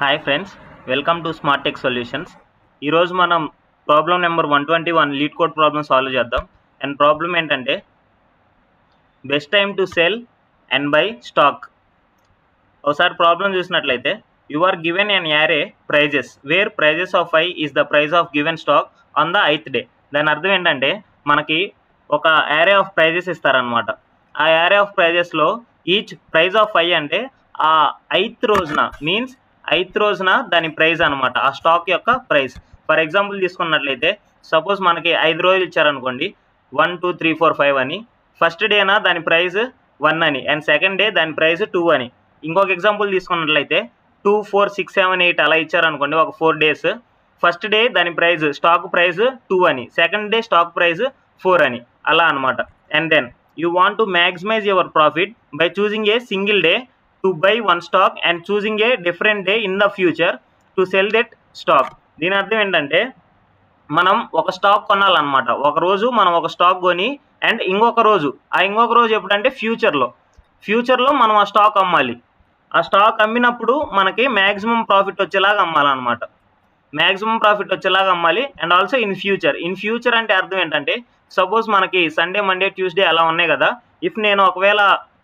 Hi friends, welcome to smart tech solutions. ఈరోజు మనం problem number 121 LeetCode problem solve చేద్దాం. And problem ఏంటంటే best time to sell and buy stock. ఒకసారి problem చూసినట్లయితే you are given an array prices where prices of i is the price of given stock on the 8th day. దాని అర్థం ఏంటంటే మనకి ఒక యారే of prices ఇస్తారనమాట. ఆ యారే ఆఫ్ ప్రైజెస్లో ఈచ్ ప్రైజ్ ఆఫ్ ఐ అంటే ఆ 8th రోజున మీన్స్ 8th రోజున దాని ప్రైజ్ అనమాట, ఆ స్టాక్ యొక్క ప్రైస్. ఫర్ ఎగ్జాంపుల్ తీసుకున్నట్లయితే సపోజ్ మనకి 5 రోజులు ఇచ్చారనుకోండి, 1 2 3 4 5 అని. ఫస్ట్ డేనా దాని ప్రైజ్ 1 అని, అండ్ సెకండ్ డే దాని ప్రైజ్ 2 అని. ఇంకొక ఎగ్జాంపుల్ తీసుకున్నట్లయితే 2 4 6 7 8 అలా ఇచ్చారనుకోండి, ఒక 4 డేస్. ఫస్ట్ డే దాని ప్రైజ్ స్టాక్ ప్రైజ్ 2 అని, సెకండ్ డే స్టాక్ ప్రైజ్ 4 అని, అలా అనమాట. And then you want to maximize your profit by choosing a single day to buy one stock and choosing a different day in the future to sell that stock. దీని అర్థం ఏంటంటే మనం ఒక stock కొనాలన్నమాట. ఒక రోజు మనం ఒక స్టాక్ కొని అండ్ ఇంకొక రోజు ఎప్పుడంటే ఫ్యూచర్లో మనం ఆ స్టాక్ అమ్మాలి. ఆ స్టాక్ అమ్మినప్పుడు మనకి మ్యాక్సిమం ప్రాఫిట్ వచ్చేలాగా అమ్మాలన్నమాట. మ్యాక్సిమం ప్రాఫిట్ వచ్చేలాగా అమ్మాలి. అండ్ ఆల్సో ఇన్ ఫ్యూచర్ అంటే అర్థం ఏంటంటే సపోజ్ మనకి సండే మండే ట్యూస్డే అలా ఉన్నాయి కదా. ఇఫ్ నేను ఒకవేళ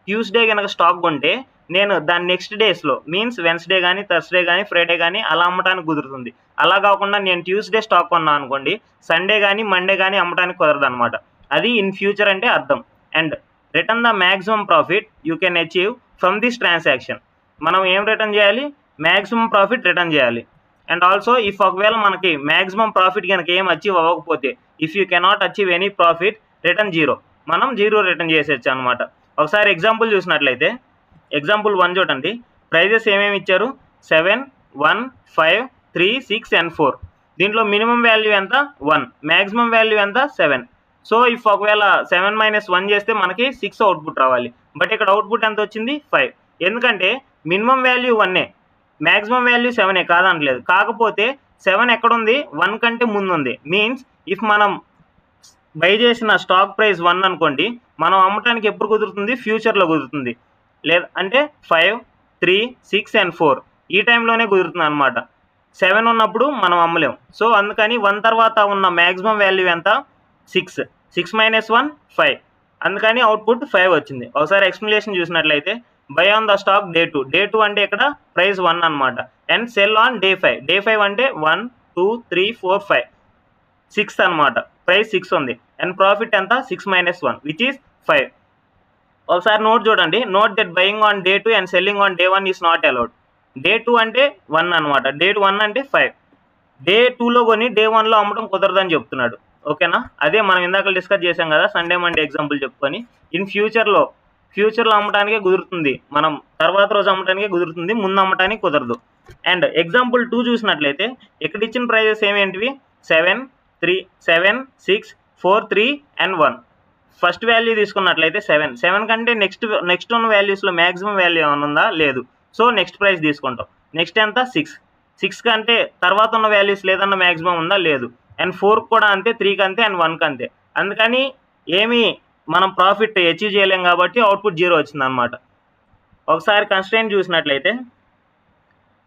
ట్యూస్డే కనుక స్టాక్ కొంటే నేను దాని నెక్స్ట్ డేస్లో మీన్స్ వెన్స్డే కానీ థర్స్డే కానీ ఫ్రైడే కానీ అలా అమ్మటానికి కుదురుతుంది. అలా కాకుండా నేను ట్యూస్డే స్టాక్ కొన్నా అనుకోండి, సండే కానీ మండే కానీ అమ్మటానికి కుదరదు అనమాట. అది ఇన్ ఫ్యూచర్ అంటే అర్థం. And return the maximum profit you can achieve from this transaction. మనం ఏం రిటర్న్ చేయాలి? మ్యాక్సిమం ప్రాఫిట్ రిటర్న్ చేయాలి. అండ్ ఆల్సో ఇఫ్ ఒకవేళ మనకి మ్యాక్సిమం ప్రాఫిట్ కనుక ఏం అచీవ్ అవ్వకపోతే, if you cannot achieve any profit return 0, మనం 0 రిటర్న్ చేసేయచ్చు అనమాట. ఒకసారి ఎగ్జాంపుల్ చూసినట్లయితే ఎగ్జాంపుల్ 1 చూడండి. ప్రైజెస్ ఏమేమి ఇచ్చారు? 7 1 5 3 6 అండ్ 4. దీంట్లో మినిమం వాల్యూ ఎంత? 1, మ్యాక్సిమం వాల్యూ ఎంత? 7. సో ఇఫ్ ఒకవేళ 7 - 1 చేస్తే మనకి 6 అవుట్పుట్ రావాలి. బట్ ఇక్కడ అవుట్పుట్ ఎంత వచ్చింది? 5. ఎందుకంటే మినిమం వాల్యూ 1, మ్యాక్సిమం వాల్యూ 7 కాదనట్లేదు. కాకపోతే 7 ఎక్కడుంది? 1 కంటే ముందు ఉంది. మీన్స్ ఇఫ్ మనం బై చేసిన స్టాక్ ప్రైస్ 1 అనుకోండి, మనం అమ్మటానికి ఎప్పుడు కుదురుతుంది? ఫ్యూచర్లో కుదురుతుంది. లేదా అంటే 5 3 6 అండ్ 4 ఈ టైంలోనే కుదురుతుంది అనమాట. 7 ఉన్నప్పుడు మనం అమ్మలేం. సో అందుకని 1 తర్వాత ఉన్న మ్యాక్సిమం వాల్యూ ఎంత? 6. 6 - 1 5. అందుకని అవుట్పుట్ 5 వచ్చింది. ఒకసారి ఎక్స్ప్లెనేషన్ చూసినట్లయితే by on the stock day 2. Day 2 అంటే ఇక్కడ ప్రైస్ 1 అనమాట. And cell on day 5. Day 5 అంటే 1 2 3 4 5 6 అనమాట. ప్రైస్ 6 ఉంది. అండ్ ప్రాఫిట్ ఎంత? 6 - 1 విచ్ ఈస్ 5. ఒకసారి నోట్ చూడండి. Note that buying on day 2 and selling on day 1 is not allowed. Day 2 అంటే 1 అనమాట. డే 1 అంటే 5. డే 2లో కొని డే 1లో అమ్మడం కుదరదని చెప్తున్నాడు. ఓకేనా? అదే మనం ఇందాక డిస్కస్ చేసాం కదా సండే మండే ఎగ్జాంపుల్ చెప్పుకొని. ఇన్ ఫ్యూచర్లో అమ్మటానికే కుదురుతుంది. మనం తర్వాత రోజు అమ్మటానికే కుదురుతుంది, ముందు అమ్మటానికి కుదరదు. అండ్ ఎగ్జాంపుల్ 2 చూసినట్లయితే ఇక్కడ ఇచ్చిన ప్రైజెస్ ఏమేంటివి? 7 3 7 6 4 3 అండ్ 1. ఫస్ట్ వాల్యూ తీసుకున్నట్లయితే 7 కంటే నెక్స్ట్ ఉన్న వాల్యూస్లో మ్యాక్సిమం వాల్యూ ఏమైనా ఉందా? లేదు. సో నెక్స్ట్ ప్రైస్ తీసుకుంటాం. నెక్స్ట్ ఎంత? 6 కంటే తర్వాత ఉన్న వాల్యూస్ లేదన్న మ్యాక్సిమం ఉందా? లేదు. అండ్ 4 కూడా అంతే, 3 అంతే అండ్ 1 అంతే. అందుకని ఏమి మనం ప్రాఫిట్ అచీవ్ చేయలేం కాబట్టి అవుట్పుట్ 0 వచ్చింది అనమాట. ఒకసారి కన్స్ట్రెయింట్ చూసినట్లయితే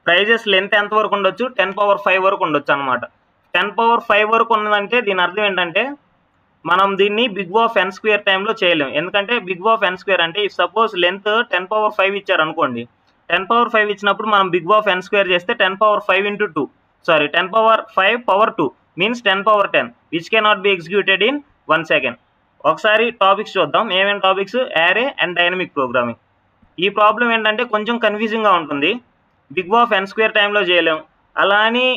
ప్రైజెస్ లెంత్ ఎంత వరకు ఉండొచ్చు? 10⁵ వరకు ఉండొచ్చు అనమాట. 10⁵ వరకు ఉన్నదంటే దీని అర్థం ఏంటంటే మనం దీన్ని బిగ్ O ఆఫ్ n² టైంలో చేయలేం. ఎందుకంటే బిగ్ O ఆఫ్ n² అంటే సపోజ్ లెంత్ 10⁵ ఇచ్చారనుకోండి, 10⁵ ఇచ్చినప్పుడు మనం బిగ్ O ఆఫ్ n² చేస్తే 10⁵ × 2 sorry 10⁵ means 10⁻10 which cannot be executed in 1 second. ఒకసారి టాపిక్స్ చూద్దాం. ఏమేమి topics? Array and dynamic programming. ఈ ప్రాబ్లం ఏంటంటే కొంచెం కన్ఫ్యూజింగ్గా ఉంటుంది. బిగ్ O ఆఫ్ n² టైంలో చేయలేం. అలా అని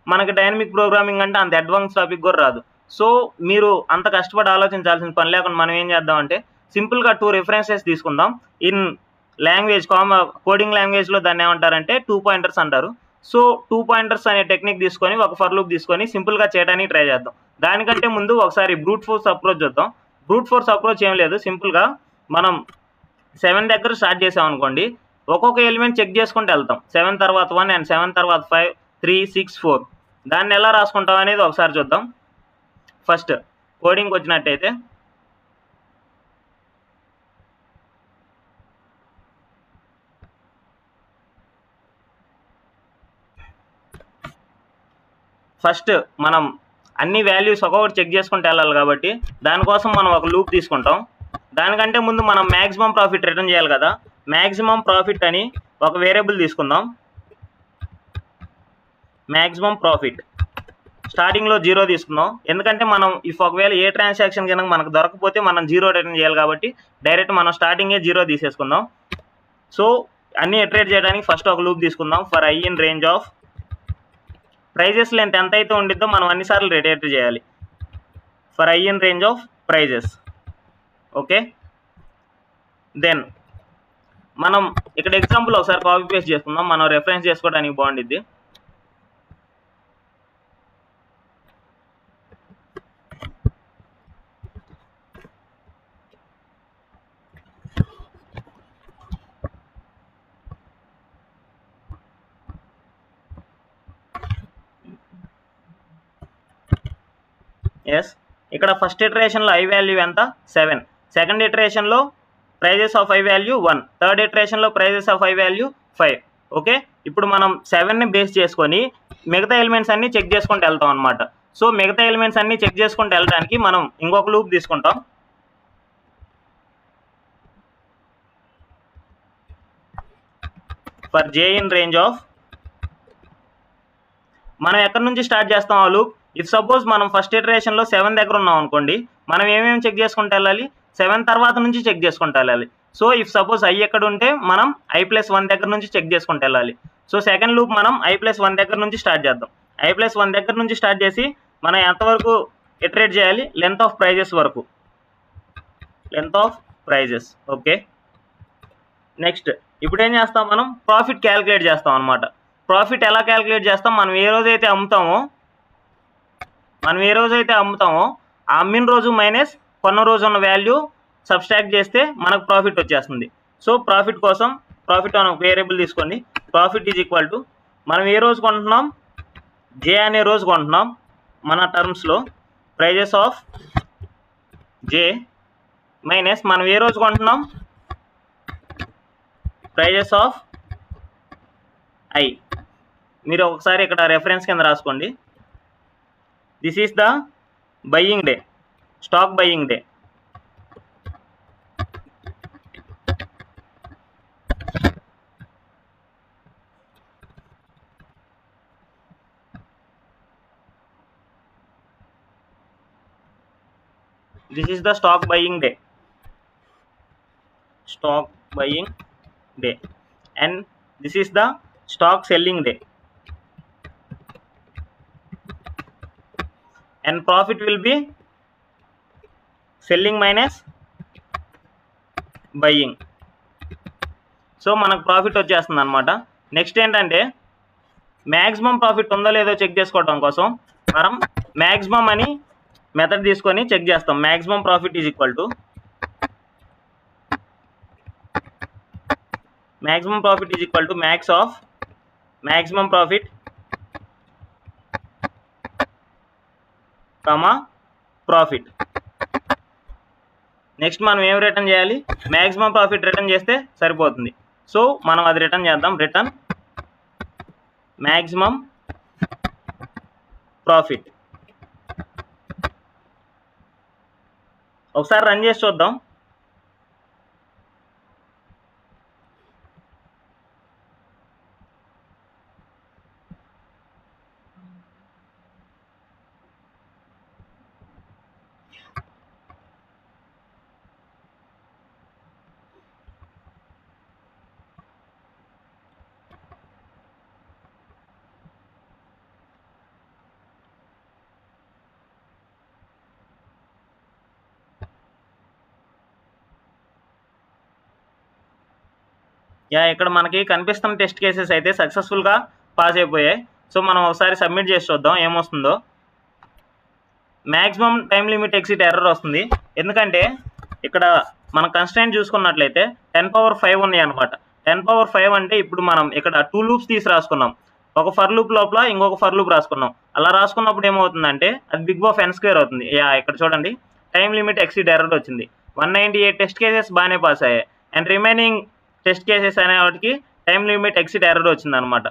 మనకి డైనమిక్ ప్రోగ్రామింగ్ అంటే అంత అడ్వాన్స్ టాపిక్ కూడా రాదు. సో మీరు అంత కష్టపడి ఆలోచించాల్సిన పని లేకుండా మనం ఏం చేద్దామంటే సింపుల్గా 2 రిఫరెన్సెస్ తీసుకుందాం. ఇన్ లాంగ్వేజ్ కోడింగ్ లాంగ్వేజ్లో దాన్ని ఏమంటారంటే 2 పాయింటర్స్ అంటారు. సో 2 పాయింటర్స్ అనే టెక్నిక్ తీసుకొని ఒక ఫర్ లూప్ తీసుకొని సింపుల్గా చేయడానికి ట్రై చేద్దాం. దానికంటే ముందు ఒకసారి బ్రూట్ ఫోర్స్ అప్రోచ్ చూద్దాం. బ్రూట్ ఫోర్స్ అప్రోచ్ ఏం లేదు, సింపుల్గా మనం 7 దగ్గర స్టార్ట్ చేసాం అనుకోండి, ఒక్కొక్క ఎలిమెంట్ చెక్ చేసుకుంటూ వెళ్తాం. 7 తర్వాత 1 అండ్ 7 తర్వాత 5 3 6 4. దాన్ని ఎలా రాసుకుంటాం అనేది ఒకసారి చూద్దాం. ఫస్ట్ కోడింగ్కి వచ్చినట్టయితే ఫస్ట్ మనం అన్ని వాల్యూస్ ఒక్కొక్కటి చెక్ చేసుకుంటూ వెళ్ళాలి కాబట్టి దానికోసం మనం ఒక లూప్ తీసుకుంటాం. దానికంటే ముందు మనం మ్యాక్సిమం ప్రాఫిట్ రిటర్న్ చేయాలి కదా. మ్యాక్సిమం ప్రాఫిట్ అని ఒక వేరియబుల్ తీసుకుందాం. మ్యాక్సిమం ప్రాఫిట్ స్టార్టింగ్లో 0 తీసుకుందాం. ఎందుకంటే మనం ఒకవేళ ఏ ట్రాన్సాక్షన్ కనుక మనకు దొరకకపోతే మనం 0 రిటర్న్ చేయాలి కాబట్టి డైరెక్ట్ మనం స్టార్టింగే 0 తీసేసుకుందాం. సో అన్ని ఇటరేట్ చేయడానికి ఫస్ట్ ఒక లూప్ తీసుకుందాం. For i in range of prices length ఎంత అయితే ఉండిద్దో మనం అన్నిసార్లు ఇటరేట్ చేయాలి. For i in range of prices. Okay, then మనం ఇక్కడ ఎగ్జాంపుల్ ఒకసారి కాపీ పేస్ట్ చేసుకుందాం. మనం రెఫరెన్స్ చేసుకోవడానికి బాగుండిద్ది. ఎస్, ఇక్కడ ఫస్ట్ ఇటరేషన్లో ఐ వాల్యూ ఎంత 7, సెకండ్ ఇటరేషన్లో prices of i value 1, third ఇటరేషన్లో prices of i value 5. Okay, ఇప్పుడు మనం 7ని బేస్ చేసుకొని మిగతా ఎలిమెంట్స్ అన్నీ చెక్ చేసుకుంటూ వెళ్తాం అనమాట. సో మిగతా ఎలిమెంట్స్ అన్నీ చెక్ చేసుకుంటూ వెళ్ళడానికి మనం ఇంకొక లూప్ తీసుకుంటాం. For J in range of, మనం ఎక్కడి నుంచి స్టార్ట్ చేస్తాం ఆ లూప్. ఇఫ్ సపోజ్ మనం ఫస్ట్ ఇటరేషన్లో 7 దగ్గర ఉన్నాం అనుకోండి, మనం ఏమేమి చెక్ చేసుకుంటూ వెళ్ళాలి, 7 తర్వాత నుంచి చెక్ చేసుకుంటూ వెళ్ళాలి. సో ఇఫ్ సపోజ్ ఐ ఎక్కడ ఉంటే మనం i+1 దగ్గర నుంచి చెక్ చేసుకుంటూ వెళ్ళాలి. సో సెకండ్ లూప్ మనం i+1 దగ్గర నుంచి స్టార్ట్ చేద్దాం. i+1 దగ్గర నుంచి స్టార్ట్ చేసి మనం ఎంతవరకు ఇటరేట్ చేయాలి, లెంత్ ఆఫ్ ప్రైజెస్ వరకు, length of prices. Okay, next ఇప్పుడు ఏం చేస్తాం, మనం ప్రాఫిట్ క్యాలిక్యులేట్ చేస్తాం అనమాట. ప్రాఫిట్ ఎలా క్యాలిక్యులేట్ చేస్తాం, మనం ఏ రోజైతే అమ్ముతామో ఆ అమ్మిన రోజు మైనస్ కొన్న రోజు ఉన్న వాల్యూ సబ్స్ట్రాక్ట్ చేస్తే మనకు ప్రాఫిట్ వచ్చేస్తుంది. సో ప్రాఫిట్ కోసం ప్రాఫిట్ అనే ఒక వేరియబుల్ తీసుకోండి. ప్రాఫిట్ ఈజ్ ఈక్వల్ టు మనం ఏ రోజు కొంటున్నాం, జే అనే రోజు కొంటున్నాం మన టర్మ్స్లో, ప్రైజెస్ ఆఫ్ జే మైనస్ మనం ఏ రోజు కొంటున్నాం, ప్రైజెస్ ఆఫ్ ఐ. మీరు ఒకసారి ఇక్కడ రెఫరెన్స్ కింద రాసుకోండి. This is the buying day, stock buying day. This is the stock buying day, stock buying day, and this is the stock selling day, and profit will be selling minus buying. So మనకు profit వచ్చేస్తుంది అనమాట. Next ఏంటంటే maximum profit ఉందో లేదో check చేసుకోవడం కోసం మనం maximum అని మెథడ్ తీసుకొని చెక్ చేస్తాం. Maximum profit is equal to max of maximum profit comma profit. Next మనం ఏం రిటర్న్ చేయాలి, మ్యాక్సిమం ప్రాఫిట్ రిటర్న్ చేస్తే సరిపోతుంది. సో మనం అది రిటర్న్ చేద్దాం. Return maximum profit. ఒకసారి రన్ చేసి చూద్దాం. ఇక్కడ మనకి కనిపిస్తున్న టెస్ట్ కేసెస్ అయితే సక్సెస్ఫుల్గా పాస్ అయిపోయాయి. సో మనం ఒకసారి సబ్మిట్ చేసి చూద్దాం ఏమొస్తుందో. Maximum time limit exit error వస్తుంది. ఎందుకంటే ఇక్కడ మన కన్స్ట్రెంట్ చూసుకున్నట్లయితే 10⁵ ఉన్నాయి అనమాట. 10⁵ అంటే ఇప్పుడు మనం ఇక్కడ 2 లూప్స్ తీసి రాసుకున్నాం. ఒక ఫర్ లూప్ లోపల ఇంకొక ఫర్ లూప్ రాసుకున్నాం. అలా రాసుకున్నప్పుడు ఏమవుతుందంటే అది బిగ్ ఆఫ్ n² అవుతుంది. ఇక్కడ చూడండి టైం లిమిట్ ఎక్సిట్ ఎర్రర్ వచ్చింది. 198 టెస్ట్ కేసెస్ బాగానే పాస్ అయ్యాయి, అండ్ రిమైనింగ్ టెస్ట్ కేసెస్ అనే వాటికి టైం లిమిట్ ఎక్సిట్ ఎర్రర్ వచ్చింది అనమాట.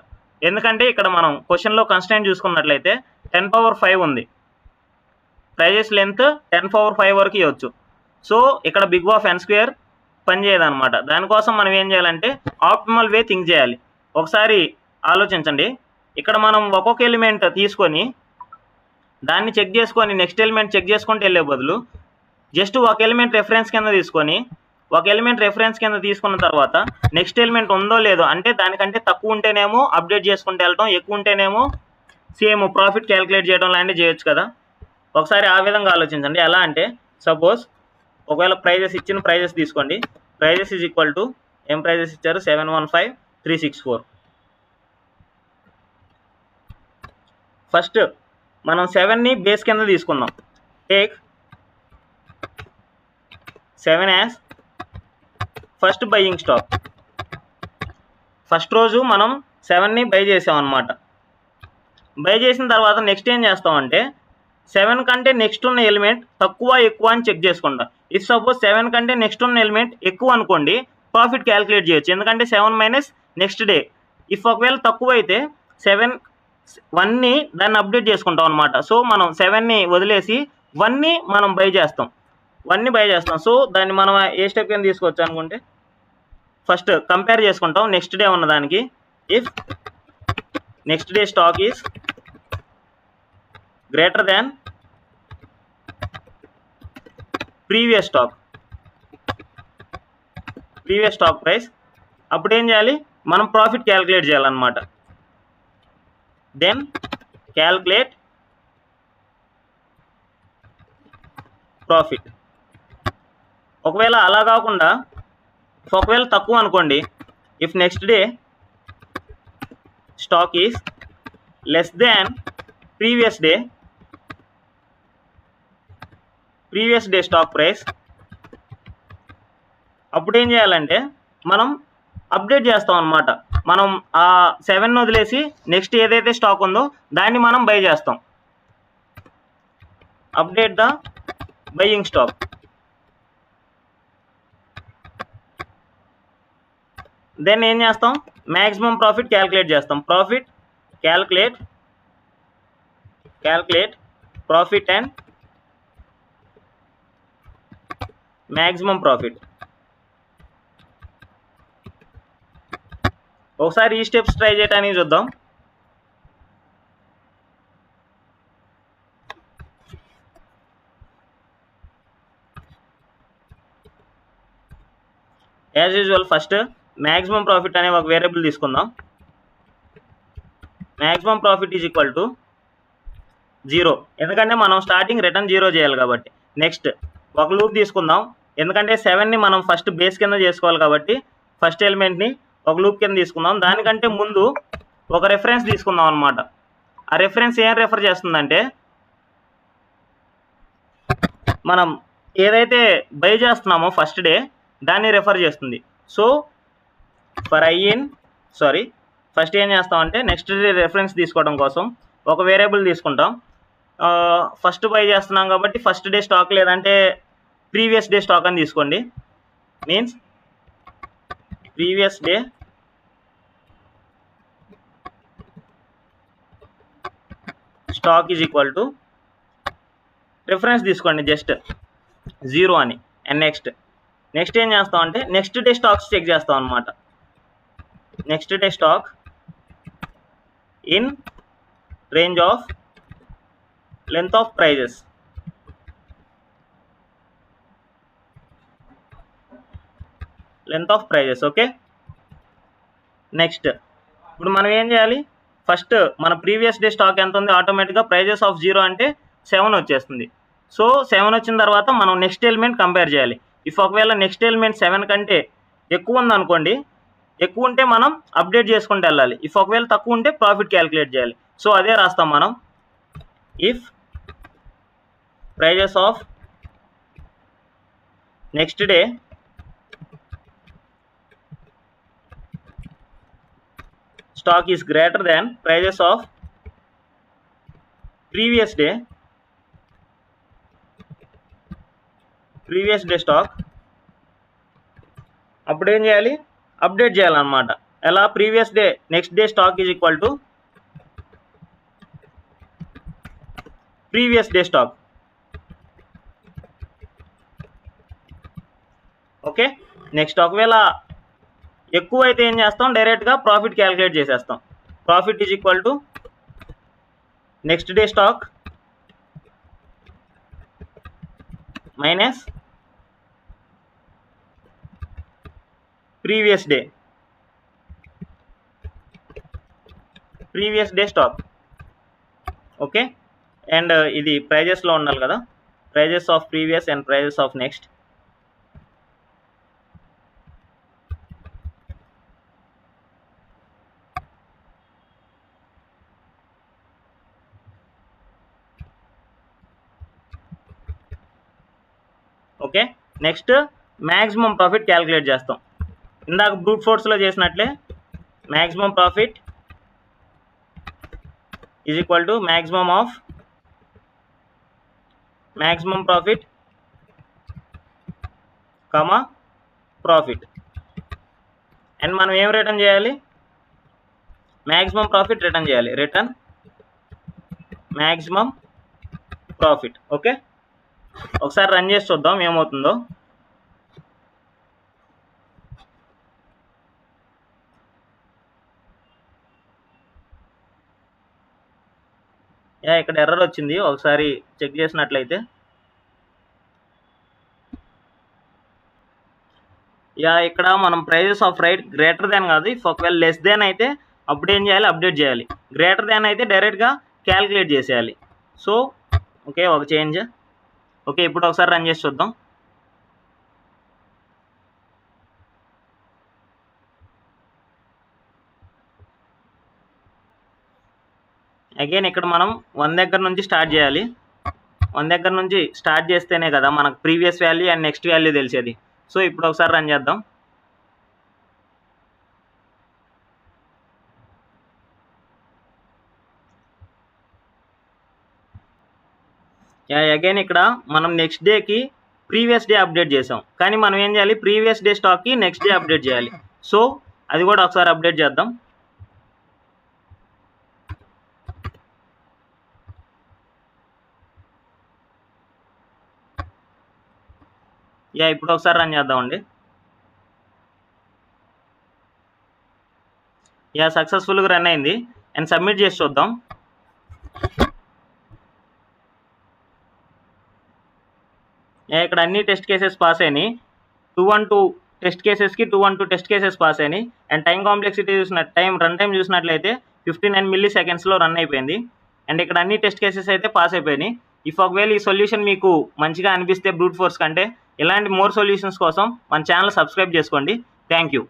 ఎందుకంటే ఇక్కడ మనం క్వశ్చన్లో కన్స్ట్రెంట్ చూసుకున్నట్లయితే 10⁵ ఉంది. ప్రైజెస్ లెంత్ 10⁵ వరకు ఇవ్వచ్చు. సో ఇక్కడ బిగ్ ఆఫ్ n స్క్వేర్ పనిచేయదనమాట. దానికోసం మనం ఏం చేయాలంటే ఆప్టిమల్ వే థింక్ చేయాలి. ఒకసారి ఆలోచించండి. ఇక్కడ మనం ఒక్కొక్క ఎలిమెంట్ తీసుకొని దాన్ని చెక్ చేసుకొని నెక్స్ట్ ఎలిమెంట్ చెక్ చేసుకుంటూ వెళ్ళే బదులు జస్ట్ ఒక ఎలిమెంట్ రెఫరెన్స్ కింద తీసుకున్న తర్వాత నెక్స్ట్ ఎలిమెంట్ ఉందో లేదో, అంటే దానికంటే తక్కువ ఉంటేనేమో అప్డేట్ చేసుకుంటూ వెళ్ళటం, ఎక్కువ ఉంటేనేమో సేమ్ ప్రాఫిట్ క్యాలిక్యులేట్ చేయడం లాంటివి చేయొచ్చు కదా. ఒకసారి ఆ విధంగా ఆలోచించండి. ఎలా అంటే సపోజ్ ఒకవేళ ఇచ్చిన ప్రైజెస్ తీసుకోండి. ప్రైజెస్ ఈజ్ ఈక్వల్ టు ఏం ప్రైజెస్ ఇచ్చారు, 715,364. ఫస్ట్ మనం 7ని బేస్ కింద తీసుకుందాం. Take 7 as first buying stock. First రోజు మనం 7ని బై చేసాం అనమాట. బై చేసిన తర్వాత నెక్స్ట్ ఏం చేస్తామంటే 7 కంటే నెక్స్ట్ ఉన్న ఎలిమెంట్ తక్కువ ఎక్కువ అని చెక్ చేసుకుంటాం. ఇఫ్ సపోజ్ 7 కంటే నెక్స్ట్ ఉన్న ఎలిమెంట్ ఎక్కువ అనుకోండి, ప్రాఫిట్ క్యాలిక్యులేట్ చేయొచ్చు. ఎందుకంటే 7 మైనస్ నెక్స్ట్ డే. ఇఫ్ ఒకవేళ తక్కువ అయితే 1ని దాన్ని అప్డేట్ చేసుకుంటాం అనమాట. సో మనం 7ని వదిలేసి 1ని మనం బై చేస్తాం. సో దాన్ని మనం ఏ స్టెప్ కింద తీసుకోవచ్చు అనుకుంటే ఫస్ట్ కంపేర్ చేసుకుంటాం నెక్స్ట్ డే ఉన్నదానికి. If next day stock is greater than previous stock price, అప్పుడు ఏం చేయాలి, మనం ప్రాఫిట్ క్యాలిక్యులేట్ చేయాలన్నమాట. Then calculate profit. ఒకవేళ అలా కాకుండా ఒకవేళ తక్కువ అనుకోండి, if next day stock is less than previous day stock price, అప్పుడు ఏం చేయాలంటే మనం అప్డేట్ చేస్తాం అనమాట. మనం ఆ 7ని వదిలేసి నెక్స్ట్ ఏదైతే స్టాక్ ఉందో దాన్ని మనం బై చేస్తాం. Update the buying stock. Then ఏం చేస్తాం, మ్యాక్సిమం ప్రాఫిట్ క్యాలిక్యులేట్ చేస్తాం. Calculate profit and maximum profit. ఒకసారి ఈ స్టెప్స్ ట్రై చేయడానికి చూద్దాం. As usual first maximum profit అనే ఒక వేరియబుల్ తీసుకుందాం. Maximum profit is equal to 0, ఎందుకంటే మనం స్టార్టింగ్ రిటర్న్ 0 చేయాలి కాబట్టి. నెక్స్ట్ ఒక లూప్ తీసుకుందాం, ఎందుకంటే 7ని మనం ఫస్ట్ బేస్ కింద చేసుకోవాలి కాబట్టి ఫస్ట్ ఎలిమెంట్ని ఒక లూప్ కింద తీసుకుందాం. దానికంటే ముందు ఒక రెఫరెన్స్ తీసుకుందాం అనమాట. ఆ రెఫరెన్స్ ఏం రెఫర్ చేస్తుందంటే మనం ఏదైతే బై చేస్తున్నామో ఫస్ట్ డే దాన్ని రెఫర్ చేస్తుంది. సో ఫస్ట్ ఏం చేస్తామంటే నెక్స్ట్ డే రెఫరెన్స్ తీసుకోవడం కోసం ఒక వేరియబుల్ తీసుకుంటాం. ఫస్ట్ బై చేస్తున్నాం కాబట్టి ఫస్ట్ డే స్టాక్ లేదంటే ప్రీవియస్ డే స్టాక్ అని తీసుకోండి. Means previous day stock is equal to reference తీసుకోండి జస్ట్ 0 అని. అండ్ నెక్స్ట్ ఏం చేస్తామంటే నెక్స్ట్ డే స్టాక్స్ చెక్ చేస్తాం అనమాట. Next day stock in range of length of prices. Okay. Next ఇప్పుడు మనం ఏం చేయాలి, ఫస్ట్ మన ప్రీవియస్ డే స్టాక్ ఎంత ఉంది, ఆటోమేటిక్గా ప్రైజెస్ ఆఫ్ 0 అంటే 7 వచ్చేస్తుంది. సో 7 వచ్చిన తర్వాత మనం నెక్స్ట్ ఎలిమెంట్ కంపేర్ చేయాలి. ఇఫ్ ఒకవేళ నెక్స్ట్ ఎలిమెంట్ 7 కంటే ఎక్కువ ఉందనుకోండి, ఎక్కువ ఉంటే మనం అప్డేట్ చేసుకుంటూ వెళ్ళాలి. ఇఫ్ ఒకవేళ తక్కువ ఉంటే ప్రాఫిట్ క్యాలిక్యులేట్ చేయాలి. సో అదే రాస్తాం మనం. If prices of next day stock is greater than prices of previous day stock, అప్పుడు ఏం చేయాలి, అప్డేట్ చేయాలన్నమాట. ఎలా, previous day next day stock is equal to previous day stock. Okay, next ఒకవేళ ఎక్కువ అయితే ఏం చేస్తాం, డైరెక్ట్గా ప్రాఫిట్ క్యాలిక్యులేట్ చేసేస్తాం. Profit is equal to next day stock minus previous day stock. Okay, and ఇది ప్రైజెస్లో ఉండాలి కదా, prices of previous and prices of next. Okay, next maximum profit calculate చేస్తాం. ఇందాక బ్రూట్ ఫోర్స్లో చేసినట్లే maximum profit is equal to maximum profit comma profit. And మనం ఏం రిటర్న్ చేయాలి, మ్యాక్సిమం ప్రాఫిట్ రిటర్న్ చేయాలి, రిటర్న్ మ్యాక్సిమం ప్రాఫిట్. ఓకే, ఒకసారి run చేసి చూద్దాం ఏమవుతుందో. ఇక్కడ ఎర్రర్ వచ్చింది, ఒకసారి చెక్ చేసినట్లయితే ఇక్కడ మనం prices of right greater than కాదు, ఒకవేళ లెస్ దాన్ అయితే అప్పుడు ఏం చేయాలి, అప్డేట్ చేయాలి. గ్రేటర్ దాన్ అయితే డైరెక్ట్గా క్యాలిక్యులేట్ చేసేయాలి. సో ఓకే, ఒక చేంజ్. ఓకే, ఇప్పుడు ఒకసారి రన్ చేసి చూద్దాం. అగైన్ ఇక్కడ మనం 1 దగ్గర నుంచి స్టార్ట్ చేయాలి. 1 దగ్గర నుంచి స్టార్ట్ చేస్తేనే కదా మనకు previous value and next value తెలిసేది. సో ఇప్పుడు ఒకసారి రన్ చేద్దాం. అగైన్ ఇక్కడ మనం నెక్స్ట్ డేకి ప్రీవియస్ డే అప్డేట్ చేసాం, కానీ మనం ఏం చేయాలి, ప్రీవియస్ డే స్టాక్కి నెక్స్ట్ డే అప్డేట్ చేయాలి. సో అది కూడా ఒకసారి అప్డేట్ చేద్దాం. ఇప్పుడు ఒకసారి రన్ చేద్దామండి. సక్సెస్ఫుల్గా రన్ అయింది. అండ్ సబ్మిట్ చేసి చూద్దాం. ఇక్కడ అన్ని టెస్ట్ కేసెస్ పాస్ అయినాయి. 212 టెస్ట్ కేసెస్కి 212 టెస్ట్ కేసెస్ పాస్ అయినాయి. And time complexity run time చూసినట్లయితే 59 మిల్లీ-సెకండ్స్లో రన్ అయిపోయింది. అండ్ ఇక్కడ అన్ని టెస్ట్ కేసెస్ అయితే పాస్ అయిపోయినాయి. ఒకవేళ ఈ సొల్యూషన్ మీకు మంచిగా అనిపిస్తే బ్రూట్ ఫోర్స్ కంటే ఇలాంటి మోర్ సొల్యూషన్స్ కోసం మన ఛానల్ సబ్స్క్రైబ్ చేసుకోండి. Thank you.